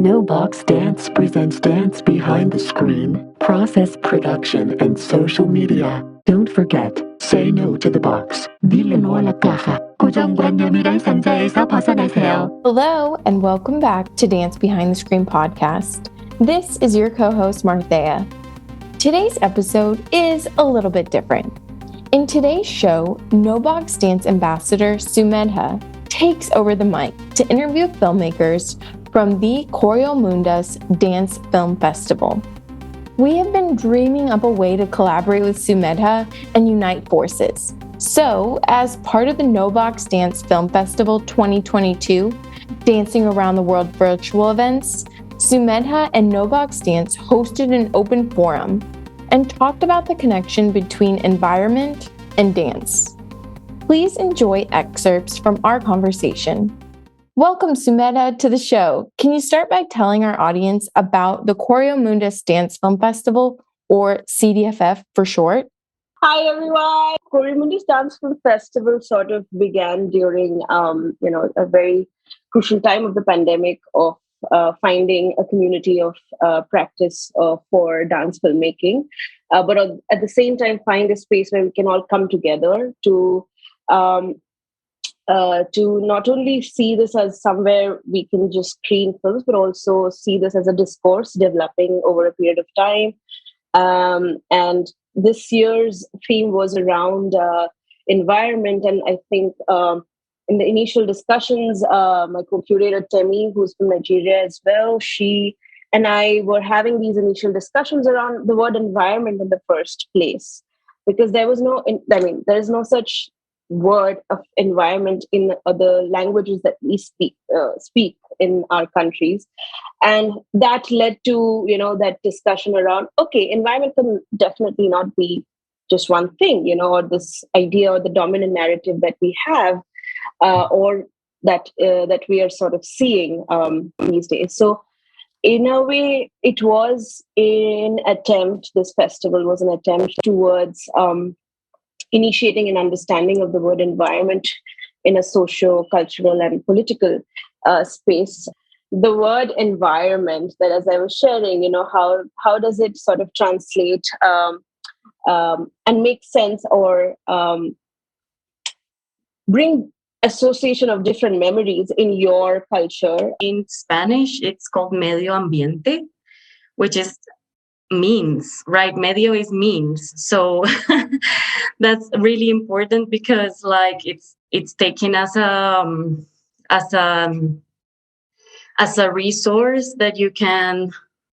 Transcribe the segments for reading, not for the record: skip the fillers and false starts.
kNOwBOX Dance presents Dance Behind the Screen, process production, and social media. Don't forget, say no to the box. Dile no a la caja. 고정관념이란 상자에서 벗어나세요. Hello, and welcome back to Dance Behind the Screen podcast. This is your co-host, Marthea. Today's episode is a little bit different. In today's show, kNOwBOX Dance Ambassador Sumedha takes over the mic to interview filmmakers from the Choreomundus Dance Film Festival. We have been dreaming up a way to collaborate with Sumedha and unite forces. So, as part of the kNOwBOX Dance Film Festival 2022, Dancing Around the World virtual events, Sumedha and kNOwBOX Dance hosted an open forum and talked about the connection between environment and dance. Please enjoy excerpts from our conversation. Welcome, Sumedha, to the show. Can you start by telling our audience about the Choreomundus Dance Film Festival, or CDFF for short? Hi, everyone. Choreomundus Dance Film Festival sort of began during, a very crucial time of the pandemic of finding a community of practice for dance filmmaking, but at the same time find a space where we can all come together to not only see this as somewhere we can just screen films, but also see this as a discourse developing over a period of time. And this year's theme was around environment. And I think in the initial discussions, my co-curator, Temi, who's from Nigeria as well, she and I were having these initial discussions around the word environment in the first place, because there is no such word of environment in the languages that we speak in our countries. And that led to, that discussion around, okay, environment can definitely not be just one thing, or this idea or the dominant narrative that we have, or that we are sort of seeing these days. So in a way, this festival was an attempt towards initiating an understanding of the word environment in a socio-cultural and political space. The word environment, that as I was sharing, how does it sort of translate and make sense, or bring association of different memories in your culture? In Spanish, it's called medio ambiente, which is means, right? Medio is means. So that's really important, because it's taken as a resource that you can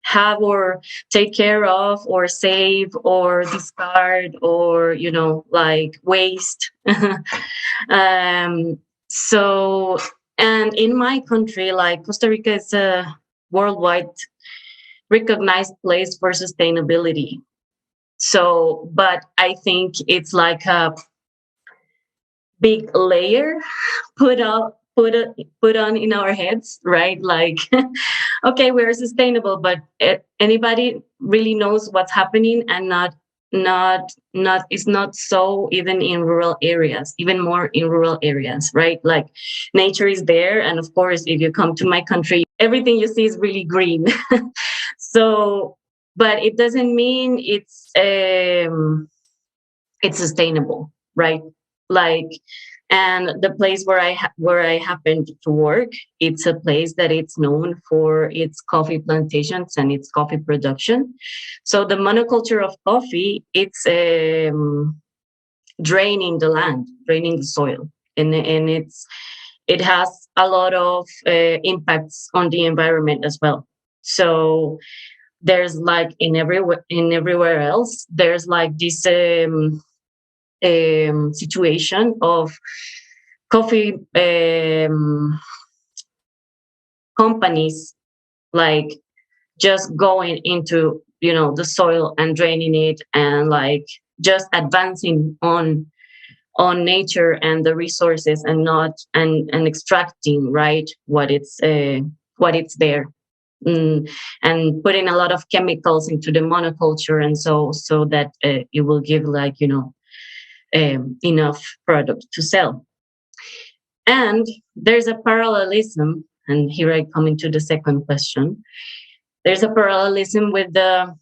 have or take care of or save or discard or waste. So, and in my country, like Costa Rica is a worldwide recognized place for sustainability. So, but I think it's like a big layer put on in our heads, right? Like, okay, we're sustainable, but anybody really knows what's happening, and it's not so even in rural areas, even more in rural areas, right? Like, nature is there, and of course, if you come to my country, everything you see is really green. So, but it doesn't mean it's sustainable, right? Like, and the place where I happened to work, it's a place that it's known for its coffee plantations and its coffee production. So the monoculture of coffee, it's draining the land, draining the soil, and it has a lot of impacts on the environment as well. So there's like in everywhere else, there's like this situation of coffee companies like just going into the soil and draining it, and like just advancing on nature and the resources, and not and extracting, right, what it's there. And putting a lot of chemicals into the monoculture, and so that it will give enough product to sell. And there's a parallelism and here I come into the second question, there's a parallelism with the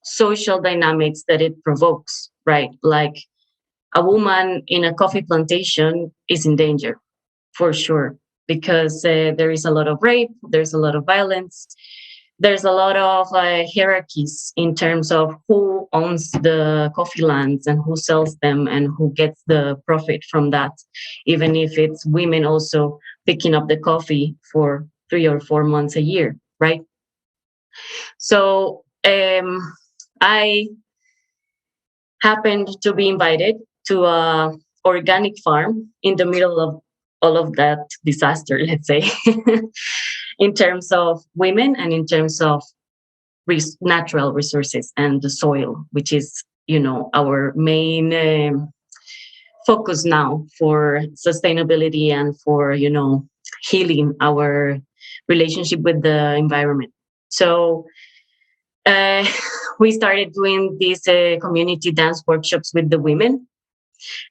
social dynamics that it provokes, right? Like a woman in a coffee plantation is in danger for sure, because there is a lot of rape, there's a lot of violence, there's a lot of hierarchies in terms of who owns the coffee lands and who sells them and who gets the profit from that, even if it's women also picking up the coffee for 3 or 4 months a year, right? So I happened to be invited to a organic farm in the middle of all of that disaster, let's say, in terms of women and in terms of natural resources and the soil, which is, our main focus now for sustainability and for, healing our relationship with the environment. So uh, we started doing these community dance workshops with the women,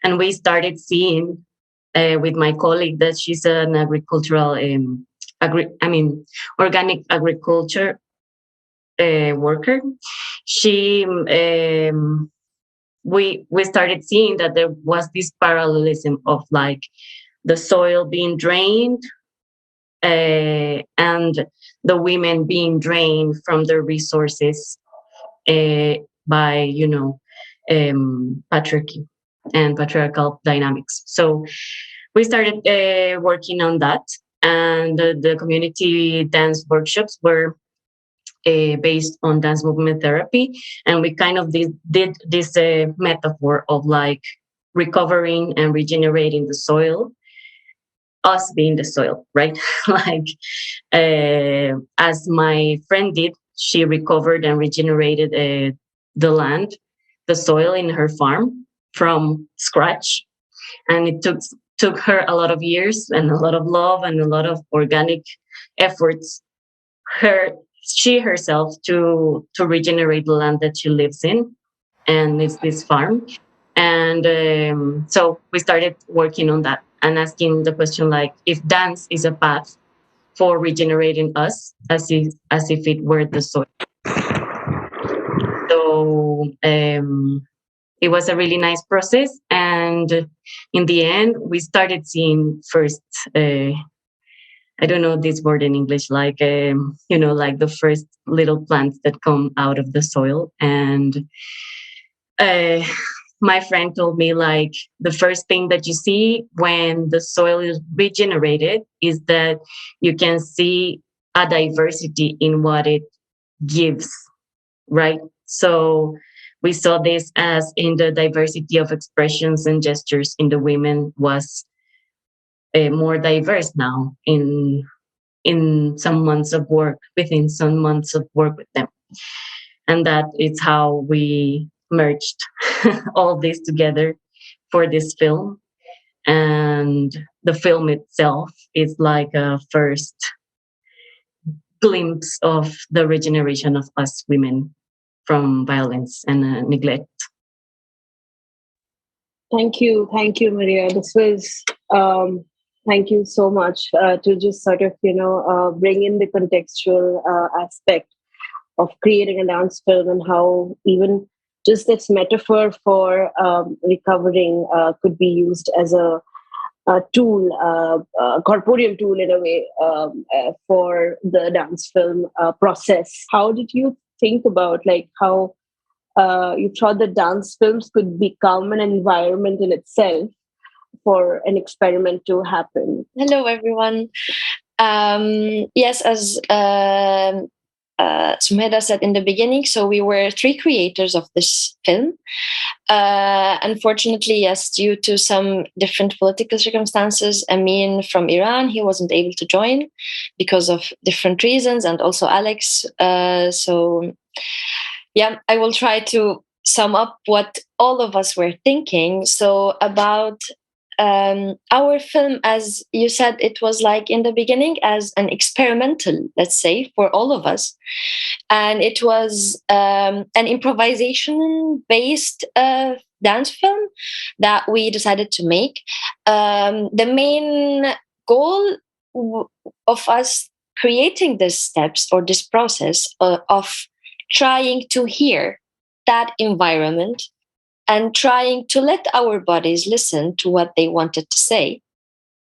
and we started seeing with my colleague that she's an agricultural, organic agriculture worker. She, we started seeing that there was this parallelism of like the soil being drained and the women being drained from their resources by patriarchy and patriarchal dynamics. So we started working on that, and the community dance workshops were based on dance movement therapy, and we kind of did this metaphor of like recovering and regenerating the soil, us being the soil, right? Like as my friend did, she recovered and regenerated the land, the soil in her farm from scratch, and it took her a lot of years and a lot of love and a lot of organic efforts, she herself, to regenerate the land that she lives in, and it's this farm. And so we started working on that and asking the question, like, if dance is a path for regenerating us, as if it were the soil. So it was a really nice process, and in the end we started seeing first I don't know this word in English, like like the first little plants that come out of the soil. And uh, my friend told me, like, the first thing that you see when the soil is regenerated is that you can see a diversity in what it gives, right? So we saw this as in the diversity of expressions and gestures in the women was more diverse now in some months of work, within some months of work with them. And that is how we merged all this together for this film. And the film itself is like a first glimpse of the regeneration of us women from violence and neglect. Thank you, Maria. This was thank you so much to just sort of bring in the contextual aspect of creating a dance film, and how even just this metaphor for recovering could be used as a tool, a corporeal tool in a way, for the dance film process. How did you think about, like, how you thought that dance films could become an environment in itself for an experiment to happen? Hello, everyone. Yes, as Sumedha said in the beginning, so we were 3 creators of this film. Unfortunately, yes, due to some different political circumstances, Amin from Iran, he wasn't able to join because of different reasons, and also Alex. So yeah, I will try to sum up what all of us were thinking. So about our film, as you said, it was like in the beginning as an experimental, let's say, for all of us. And it was an improvisation based dance film that we decided to make. The main goal of us creating these steps or this process of trying to hear that environment and trying to let our bodies listen to what they wanted to say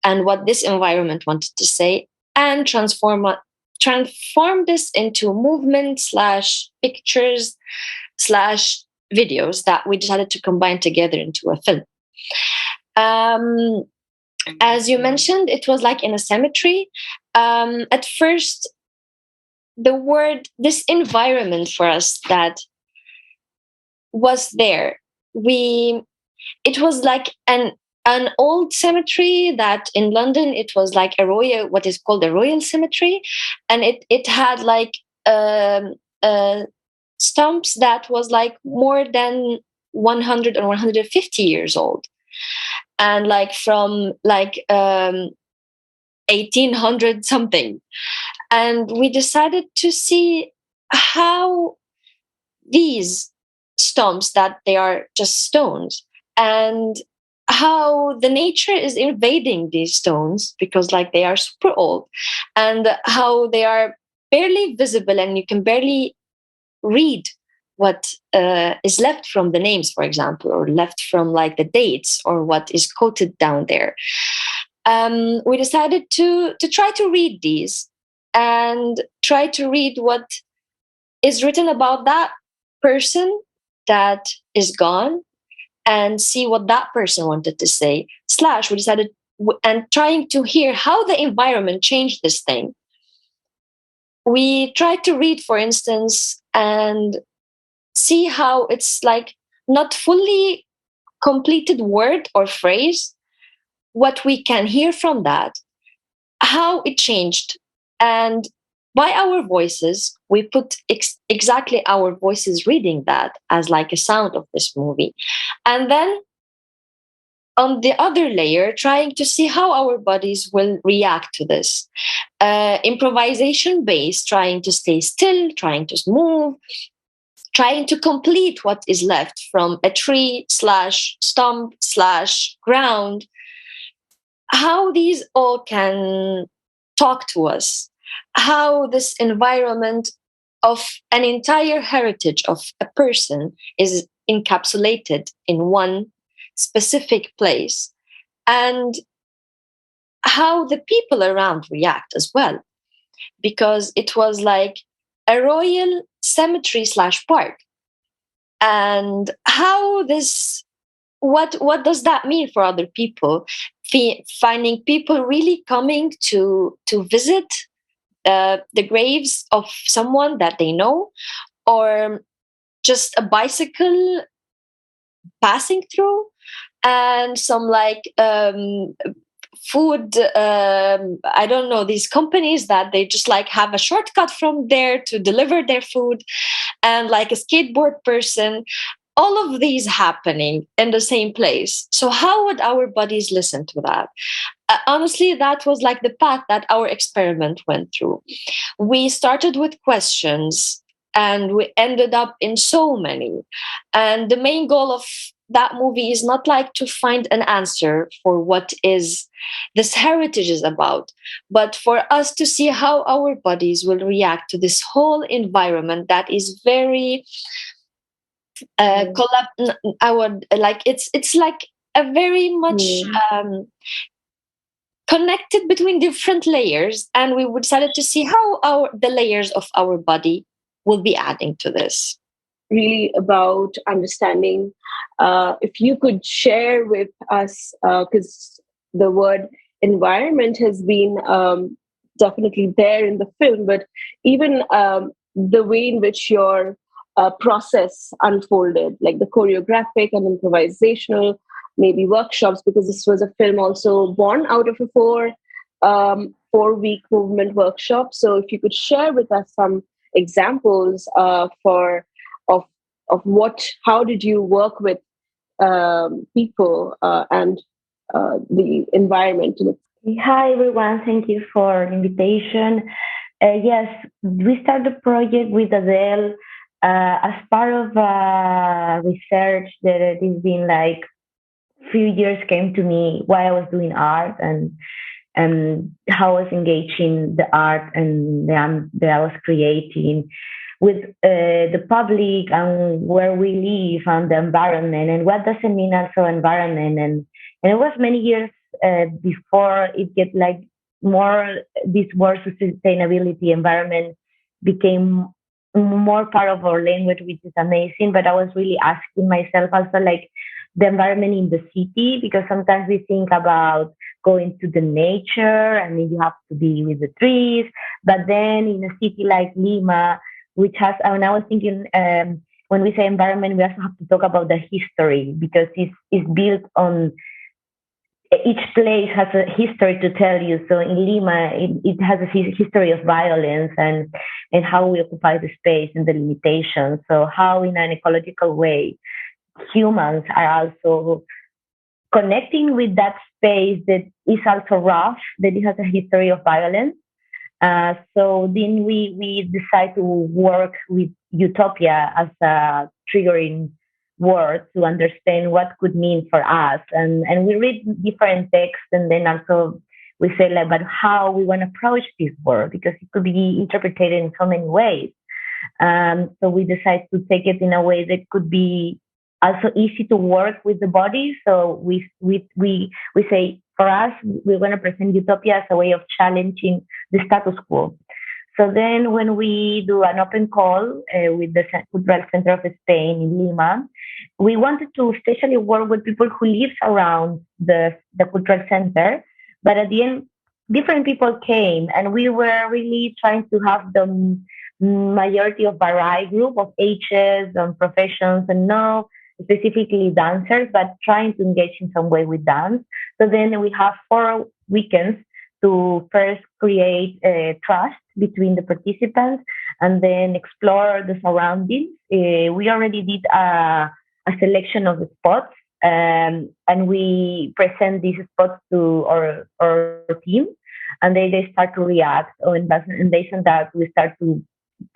and what this environment wanted to say, and transform this into movement slash pictures slash videos that we decided to combine together into a film. As you mentioned, it was like in a cemetery. At first, this environment for us that was there, it was like an old cemetery that in London, it was like what is called a royal cemetery. And it had like stumps that was like more than 100 or 150 years old. And like from like 1800 something. And we decided to see how these stumps, that they are just stones, and how the nature is invading these stones because like they are super old, and how they are barely visible and you can barely read what is left from the names, for example, or left from like the dates or what is quoted down there. We decided to try to read these and try to read what is written about that person that is gone and see what that person wanted to say. Slash, we decided and trying to hear how the environment changed this thing. We tried to read, for instance, and see how it's like not fully completed word or phrase, what we can hear from that, how it changed. And by our voices, we put exactly our voices reading that as like a sound of this movie. And then on the other layer, trying to see how our bodies will react to this. Improvisation based, trying to stay still, trying to move, trying to complete what is left from a tree slash stump slash ground, how these all can talk to us, how this environment of an entire heritage of a person is encapsulated in one specific place, and how the people around react as well, because it was like a royal cemetery slash park. And how this, what does that mean for other people? Finding people really coming to visit the graves of someone that they know, or just a bicycle passing through, and some like food, I don't know, these companies that they just like have a shortcut from there to deliver their food, and like a skateboard person, all of these happening in the same place. So how would our bodies listen to that? Honestly, that was like the path that our experiment went through. We started with questions and we ended up in so many. And the main goal of that movie is not like to find an answer for what is this heritage is about, but for us to see how our bodies will react to this whole environment that is very I would like, it's like a very much connected between different layers, and we decided to see how the layers of our body will be adding to this. Really about understanding. If you could share with us, because the word environment has been definitely there in the film, but even the way in which your process unfolded, like the choreographic and improvisational, maybe workshops, because this was a film also born out of a 4-week movement workshop. So if you could share with us some examples of how did you work with people and the environment. Hi everyone, thank you for the invitation. Yes, we started the project with Adele as part of research that has been like few years came to me while I was doing art, and how I was engaging the art and that I was creating with the public and where we live and the environment and what does it mean also environment and it was many years before it get like more this word sustainability environment became more part of our language, which is amazing. But I was really asking myself also like the environment in the city, because sometimes we think about going to the nature and then you have to be with the trees. But then in a city like Lima, which has, and I was thinking, when we say environment, we also have to talk about the history because it's built on each place has a history to tell you. So in Lima, it has a history of violence and how we occupy the space and the limitations. So how in an ecological way, humans are also connecting with that space that is also rough, that it has a history of violence. So then we decide to work with utopia as a triggering word to understand what could mean for us. And we read different texts and then also we say like, but how we want to approach this word because it could be interpreted in so many ways. So we decide to take it in a way that could be also easy to work with the body. So we say for us, we want to present utopia as a way of challenging the status quo. So then when we do an open call with the Cultural Center of Spain in Lima, we wanted to especially work with people who live around the cultural center. But at the end, different people came and we were really trying to have the majority of variety group of ages and professions and no specifically dancers, but trying to engage in some way with dance. So then we have 4 weekends to first create a trust between the participants and then explore the surroundings. We already did a selection of the spots and we present these spots to our team and they start to react. And based on that, we start to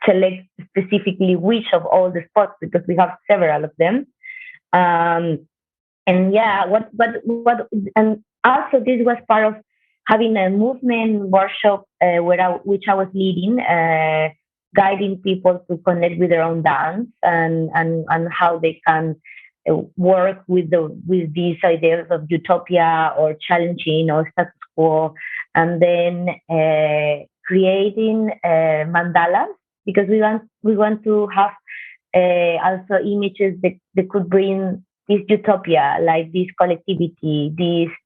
select specifically which of all the spots because we have several of them. And yeah, and also this was part of having a movement workshop which I was leading, guiding people to connect with their own dance and how they can work with these ideas of utopia or challenging or status quo, and then creating mandalas because we want to have also images that could bring this utopia, like this collectivity,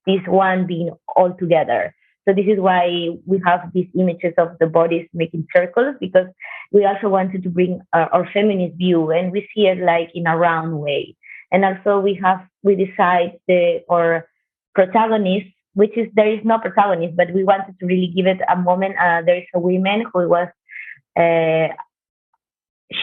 this one being all together. So this is why we have these images of the bodies making circles, because we also wanted to bring our feminist view, and we see it like in a round way. And also we decide our protagonist, which is there is no protagonist, but we wanted to really give it a moment. There is a woman who was.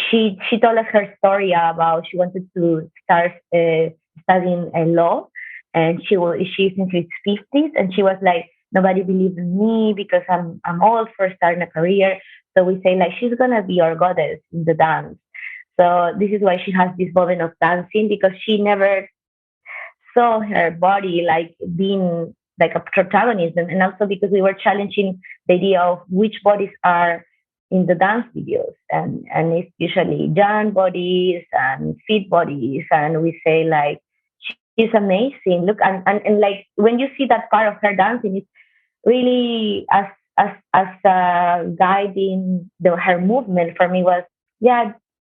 She told us her story about she wanted to start studying law, and she's in her 50s, and she was like, nobody believes in me because I'm old for starting a career. So we say like she's gonna be our goddess in the dance. So this is why she has this moment of dancing, because she never saw her body like being like a protagonist, and also because we were challenging the idea of which bodies are in the dance videos, and it's usually young bodies and fit bodies, and we say like she's amazing. Look, and like when you see that part of her dancing, it's really as guiding her movement for me was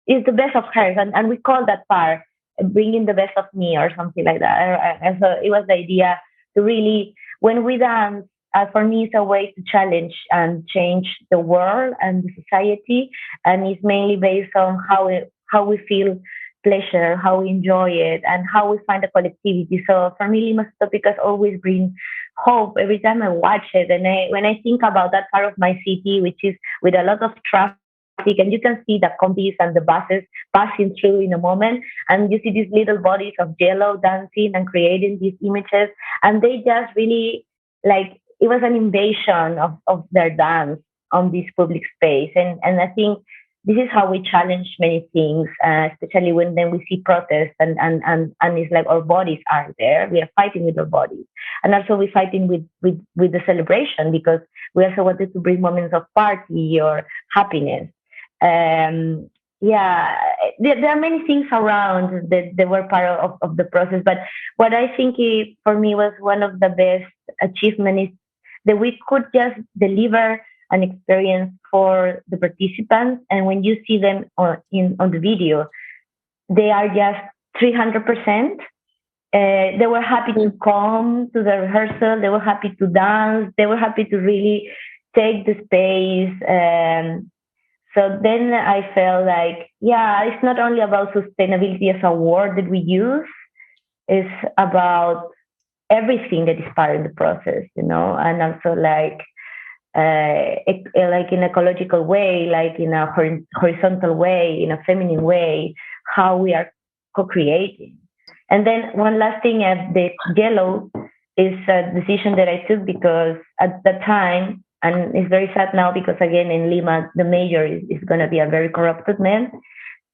it's the best of hers, and we call that part bringing the best of me or something like that. And so it was the idea to really when we dance. For me, it's a way to challenge and change the world and the society, and it's mainly based on how we feel pleasure, how we enjoy it, and how we find the collectivity. So for me, Lima's Topic always brings hope every time I watch it, and when I think about that part of my city, which is with a lot of traffic, and you can see the combis and the buses passing through in a moment, and you see these little bodies of yellow dancing and creating these images, and they just really like. It was an invasion of their dance on this public space. And I think this is how we challenge many things, especially when then we see protests and it's like our bodies are there. We are fighting with our bodies. And also we're fighting with the celebration, because we also wanted to bring moments of party or happiness. Yeah, there are many things around that were part of the process. But what I think for me was one of the best achievements is that we could just deliver an experience for the participants. And when you see them on the video, they are just 300%. They were happy to come to the rehearsal. They were happy to dance. They were happy to really take the space. So then I felt like, yeah, it's not only about sustainability as a word that we use. It's about everything that is part of the process, and also like in ecological way, like in a horizontal way, in a feminine way, how we are co-creating. And then one last thing, the yellow is a decision that I took because at the time, and it's very sad now because again in Lima, the mayor is going to be a very corrupted man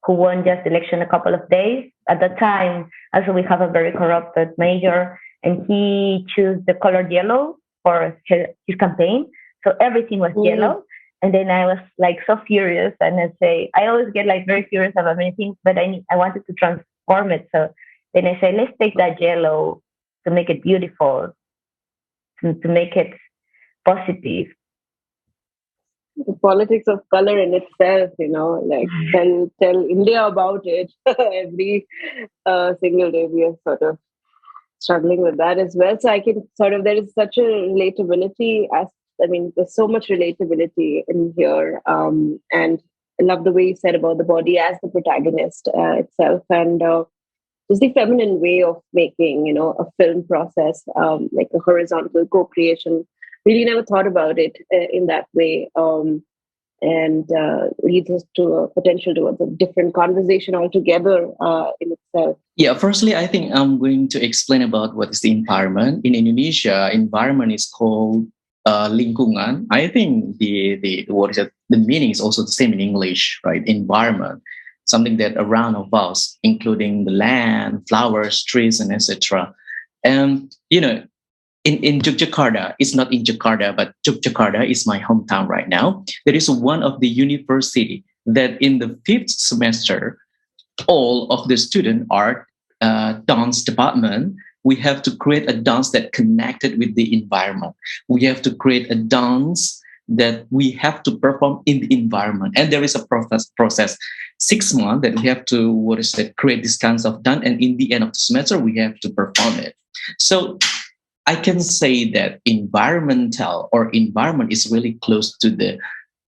who won just election a couple of days. At the time, also we have a very corrupted mayor, and he chose the color yellow for his campaign. So everything was yellow. And then I was like so furious, and I always get like very furious about many things, but I wanted to transform it. So then I say, let's take that yellow to make it beautiful, to make it positive. The politics of color in itself, like tell India about it. Every single day we are sort of struggling with that as well. So I can there is such a relatability there's so much relatability in here. And I love the way you said about the body as the protagonist itself, and just the feminine way of making, a film process, like a horizontal co-creation. Really never thought about it in that way, and leads us to a potential towards a different conversation altogether in itself. Yeah, firstly, I think I'm going to explain about what is the environment. In Indonesia, environment is called lingkungan. I think the meaning is also the same in English, right? Environment, something that around of us, including the land, flowers, trees, and etc. And in Yogyakarta, it's not in Jakarta, but Yogyakarta is my hometown right now. There is one of the university that in the 5th semester, all of the student art dance department, we have to create a dance that connected with the environment. We have to create a dance that we have to perform in the environment. And there is a process 6 months that we have to, create this kinds of dance. And in the end of the semester, we have to perform it. So I can say that environment is really close to the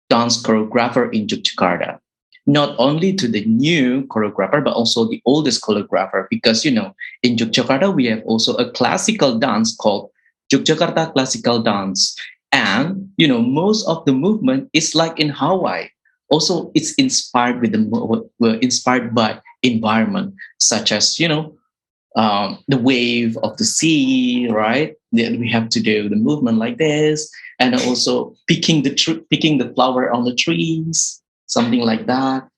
dance choreographer in Yogyakarta. Not only to the new choreographer, but also the oldest choreographer. Because, in Yogyakarta, we have also a classical dance called Yogyakarta Classical Dance. And, most of the movement is like in Hawaii. Also, it's inspired by environment, such as, the wave of the sea, right? Then we have to do the movement like this, and also picking the flower on the trees, something like that.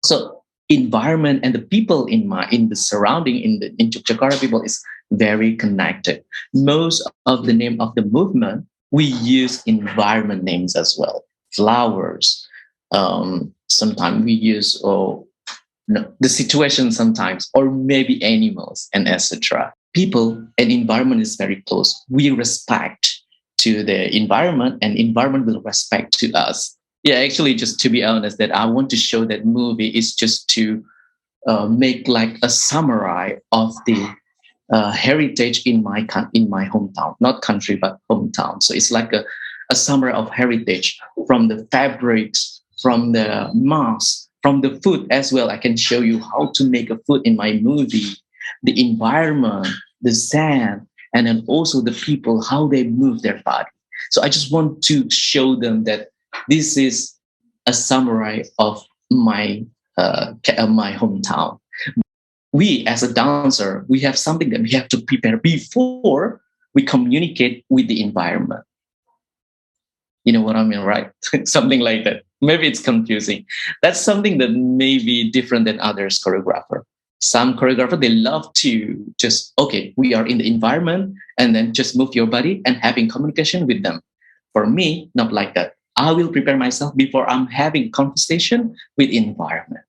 So environment and the people in the surrounding in Yogyakarta people is very connected. Most of the name of the movement we use environment names as well. Flowers. Sometimes we use the situation sometimes, or maybe animals and etc. People and environment is very close. We respect to the environment, and environment will respect to us. Yeah, actually, just to be honest, that I want to show that movie is just to make like a summary of the heritage in my hometown, not country but hometown. So it's like a summary of heritage, from the fabrics, from the masks, from the food as well. I can show you how to make a food in my movie, the environment, the sand, and then also the people, how they move their body. So I just want to show them that this is a summary of my hometown. We as a dancer, we have something that we have to prepare before we communicate with the environment. You know what I mean, right? Something like that. Maybe it's confusing. That's something that may be different than others choreographer. Some choreographer, they love to just, okay, we are in the environment and then just move your body and having communication with them. For me, not like that. I will prepare myself before I'm having conversation with environment.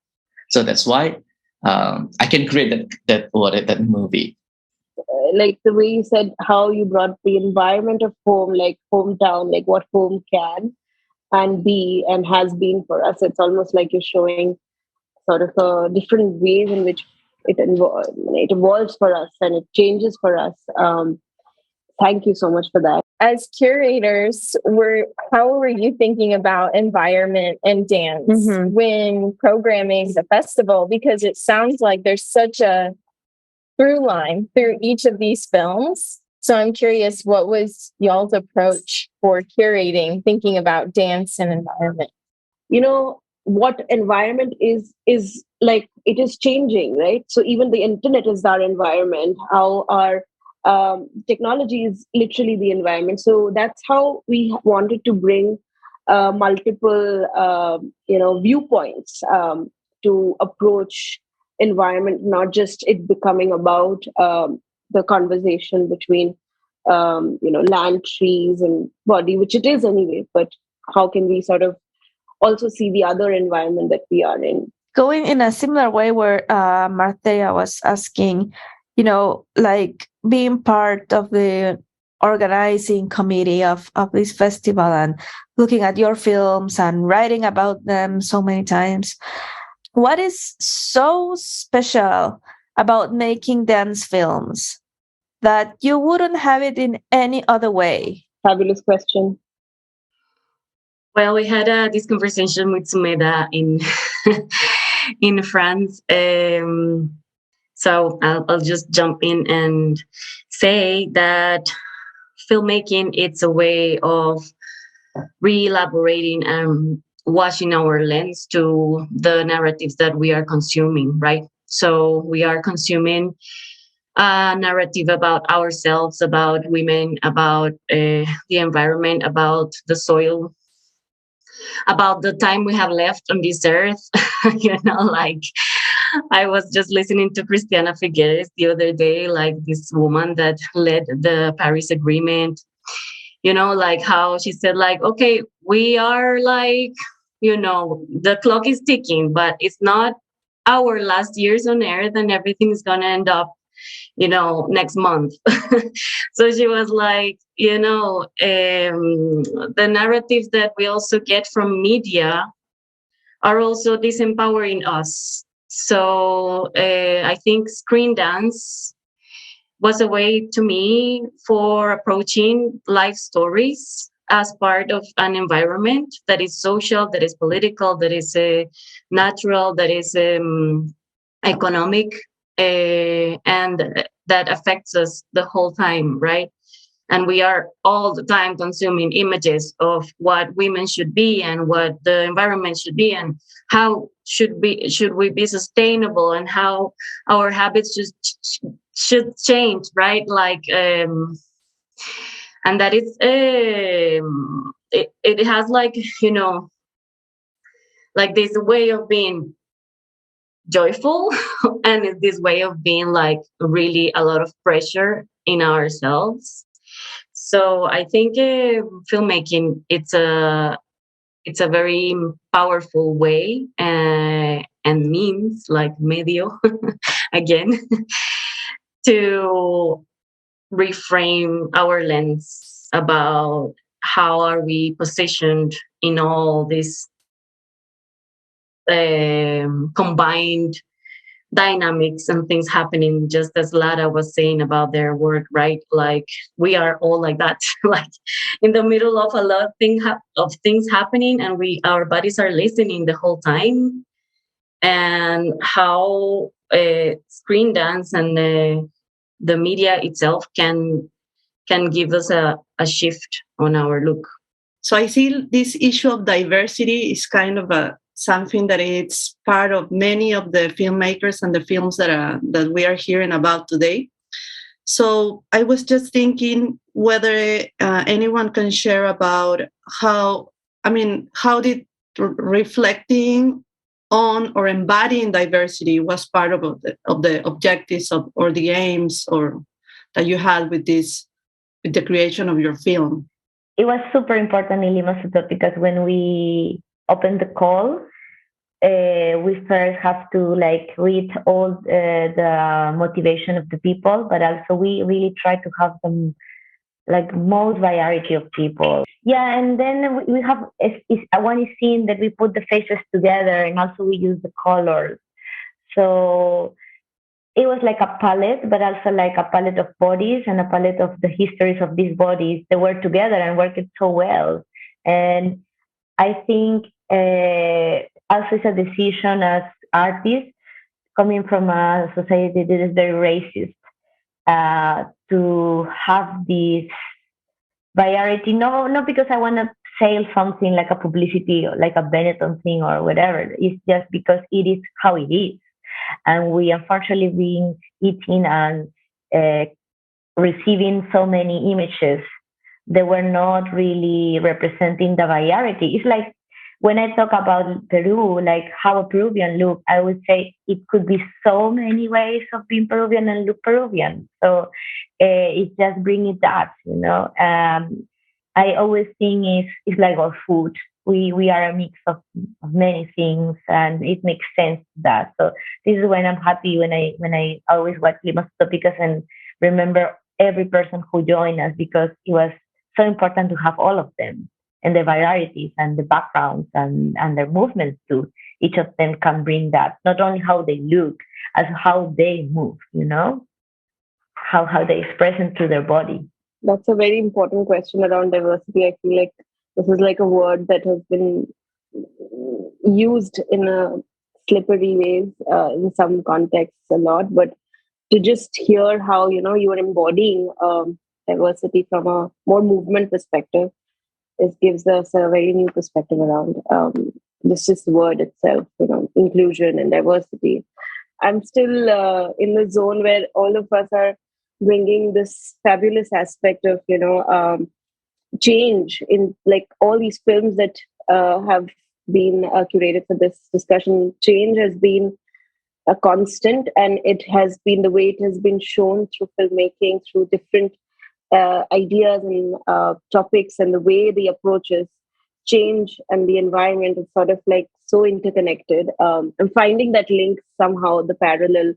So that's why I can create that movie. Like the way you said how you brought the environment of home, like hometown, like what home can and be and has been for us. It's almost like you're showing sort of different ways in which it evolves for us and it changes for us. Thank you so much for that. As curators, how were you thinking about environment and dance when programming the festival? Because it sounds like there's such a through line through each of these films. So I'm curious, what was y'all's approach for curating, thinking about dance and environment? You know, what environment is like, it is changing, right? So even the internet is our environment, how our technology is literally the environment. So that's how we wanted to bring multiple viewpoints to approach environment, not just it becoming about the conversation between land, trees, and body, which it is anyway, but how can we sort of also see the other environment that we are in? Going in a similar way where Marthea was asking, like being part of the organizing committee of this festival and looking at your films and writing about them so many times. What is so special about making dance films that you wouldn't have it in any other way? Fabulous question. Well, we had this conversation with Sumedha in France. So I'll just jump in and say that filmmaking, it's a way of re-elaborating and washing our lens to the narratives that we are consuming, right? So we are consuming a narrative about ourselves, about women, about the environment, about the soil, about the time we have left on this earth. Like I was just listening to Christiana Figueres the other day, like this woman that led the Paris Agreement, like how she said, like, okay, we are like, the clock is ticking, but it's not our last years on earth and everything's going to end up, next month. So she was like, the narratives that we also get from media are also disempowering us. So I think screen dance was a way to me for approaching life stories as part of an environment that is social, that is political, that is natural, that is economic, and that affects us the whole time, right? And we are all the time consuming images of what women should be and what the environment should be and how should we be sustainable and how our habits should change, right? Like, and that it's it has like, like this way of being joyful and this way of being like really a lot of pressure in ourselves. So I think filmmaking, it's a very powerful way and means, like medio again, to reframe our lens about how are we positioned in all this combined dynamics and things happening, just as Lara was saying about their work, right? Like we are all like that, like in the middle of a lot of things happening, and our bodies are listening the whole time. And how screen dance and the media itself can give us a shift on our look. So I see this issue of diversity is kind of something that it's part of many of the filmmakers and the films that we are hearing about today. So I was just thinking, whether anyone can share about how did reflecting on or embodying diversity was part of the objectives or the aims or that you had with the creation of your film. It was super important in Lima Suto because when we opened the call, we first have to read all the motivation of the people, but also we really try to have them most variety of people. Yeah, and then we have one scene that we put the faces together, and also we use the colors. So it was like a palette, but also like a palette of bodies and a palette of the histories of these bodies. They were together and worked so well. And I think also it's a decision as artists coming from a society that is very racist to have this variety. No, not because I want to sell something like a publicity or like a Benetton thing or whatever. It's just because it is how it is. And we unfortunately been eating and receiving so many images that were not really representing the variety. It's like when I talk about Peru, like how a Peruvian look, I would say it could be so many ways of being Peruvian and look Peruvian. So it's just bringing that, I always think it's like our food. We are a mix of many things, and it makes sense that. So this is when I'm happy when I always watch Lima Topicas and remember every person who joined us, because it was so important to have all of them and the varieties and the backgrounds and their movements too. Each of them can bring that, not only how they look, as how they move, how they express it through their body. That's a very important question around diversity. I feel like this is like a word that has been used in a slippery ways in some contexts a lot, but to just hear how you are embodying diversity from a more movement perspective, it gives us a very new perspective around this word itself, inclusion and diversity. I'm still in the zone where all of us are bringing this fabulous aspect of change in like all these films that have been curated for this discussion. Change has been a constant, and it has been the way it has been shown through filmmaking, through different ideas and topics, and the way the approaches change and the environment is sort of like so interconnected. And finding that link somehow, the parallel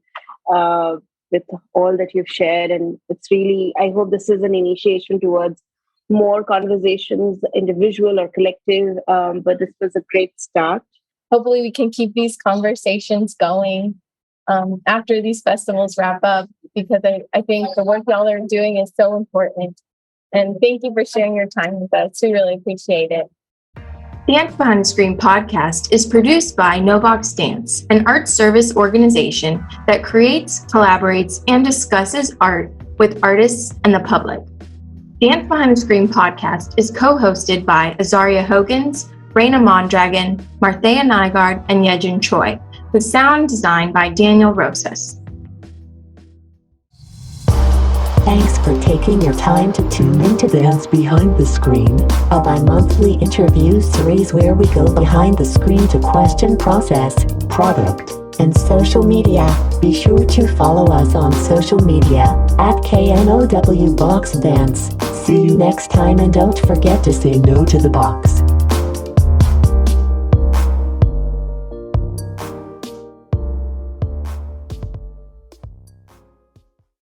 with all that you've shared, and it's really, I hope this is an initiation towards more conversations, individual or collective, but this was a great start. Hopefully we can keep these conversations going after these festivals wrap up, because I think the work y'all are doing is so important. And thank you for sharing your time with us. We really appreciate it. Dance Behind the Screen podcast is produced by kNOwBOX Dance, an art service organization that creates, collaborates, and discusses art with artists and the public. Dance Behind the Screen podcast is co-hosted by Azaria Hogans, Raina Mondragon, Marthea Nygaard, and Yejin Choi, with sound design by Daniel Rosas. Thanks for taking your time to tune into Dance Behind the Screen, a bi-monthly interview series where we go behind the screen to question process, product, and social media. Be sure to follow us on social media at kNOwBOX Dance. See you next time, and don't forget to say no to the box.